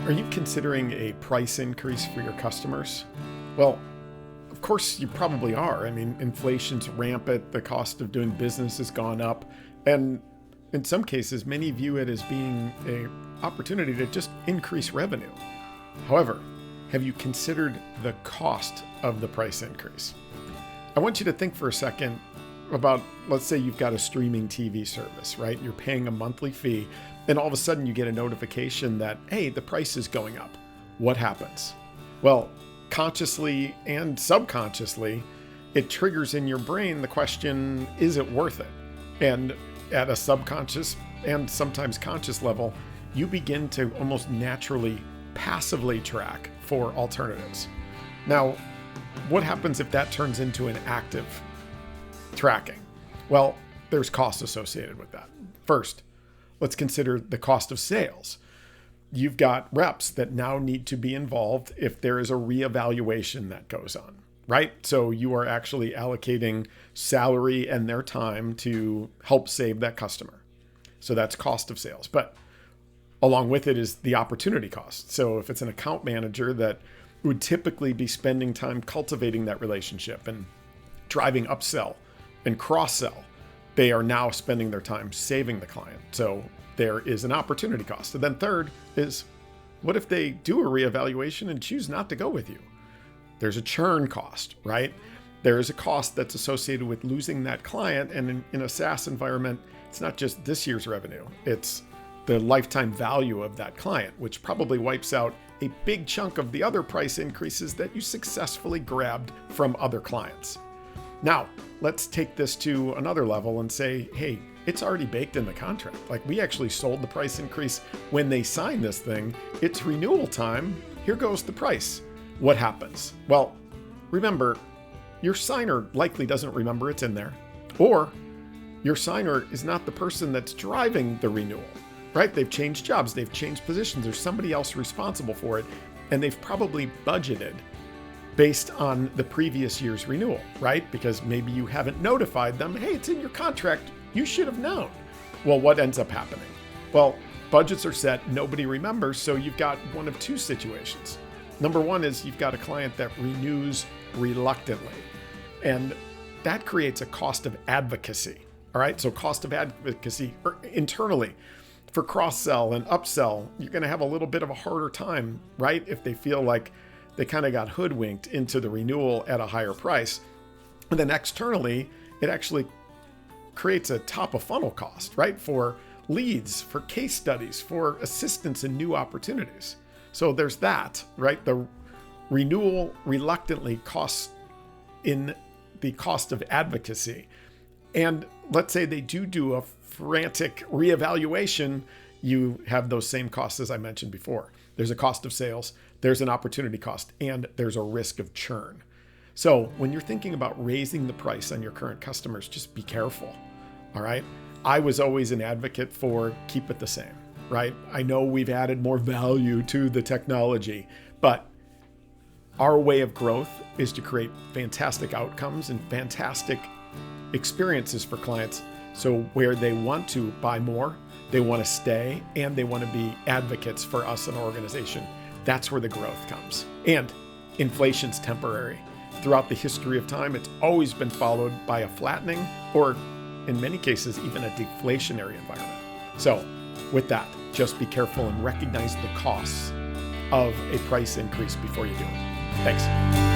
Are you considering a price increase for your customers? Well, of course you probably are. I mean, inflation's rampant, the cost of doing business has gone up, and in some cases, many view it as being an opportunity to just increase revenue. However, have you considered the cost of the price increase? I want you to think for a second about, let's say you've got a streaming TV service, right? You're paying a monthly fee, and all of a sudden you get a notification that, hey, the price is going up. What happens? Well, consciously and subconsciously, it triggers in your brain the question, is it worth it? And at a subconscious and sometimes conscious level, you begin to almost naturally, passively track for alternatives. Now, what happens if that turns into an active tracking? Well, there's costs associated with that. First, let's consider the cost of sales. You've got reps that now need to be involved if there is a reevaluation that goes on, right? So you are actually allocating salary and their time to help save that customer. So that's cost of sales. But along with it is the opportunity cost. So if it's an account manager that would typically be spending time cultivating that relationship and driving upsell and cross-sell, they are now spending their time saving the client. So there is an opportunity cost. And then third is, what if they do a reevaluation and choose not to go with you? There's a churn cost, right? There is a cost that's associated with losing that client. And in a SaaS environment, it's not just this year's revenue, it's the lifetime value of that client, which probably wipes out a big chunk of the other price increases that you successfully grabbed from other clients. Now, let's take this to another level and say, hey, it's already baked in the contract. Like, we actually sold the price increase when they signed this thing. It's renewal time. Here goes the price. What happens? Well, remember, your signer likely doesn't remember it's in there, or your signer is not the person that's driving the renewal, right? They've changed jobs, they've changed positions, there's somebody else responsible for it, and they've probably budgeted based on the previous year's renewal, right? Because maybe you haven't notified them, hey, it's in your contract, you should have known. Well, what ends up happening? Well, budgets are set, nobody remembers, so you've got one of two situations. Number one is you've got a client that renews reluctantly, and that creates a cost of advocacy, all right? So cost of advocacy internally for cross-sell and upsell, you're gonna have a little bit of a harder time, right? If they feel like they kind of got hoodwinked into the renewal at a higher price. And then externally, it actually creates a top of funnel cost, right? For leads, for case studies, for assistance in new opportunities. So there's that, right? The renewal reluctantly costs in the cost of advocacy. And let's say they do a frantic reevaluation, you have those same costs as I mentioned before. There's a cost of sales, there's an opportunity cost, and there's a risk of churn. So when you're thinking about raising the price on your current customers, just be careful, all right? I was always an advocate for keep it the same, right? I know we've added more value to the technology, but our way of growth is to create fantastic outcomes and fantastic experiences for clients. So where they want to buy more, they want to stay, and they want to be advocates for us in our organization. That's where the growth comes. And inflation's temporary. Throughout the history of time, it's always been followed by a flattening, or in many cases, even a deflationary environment. So with that, just be careful and recognize the costs of a price increase before you do it. Thanks.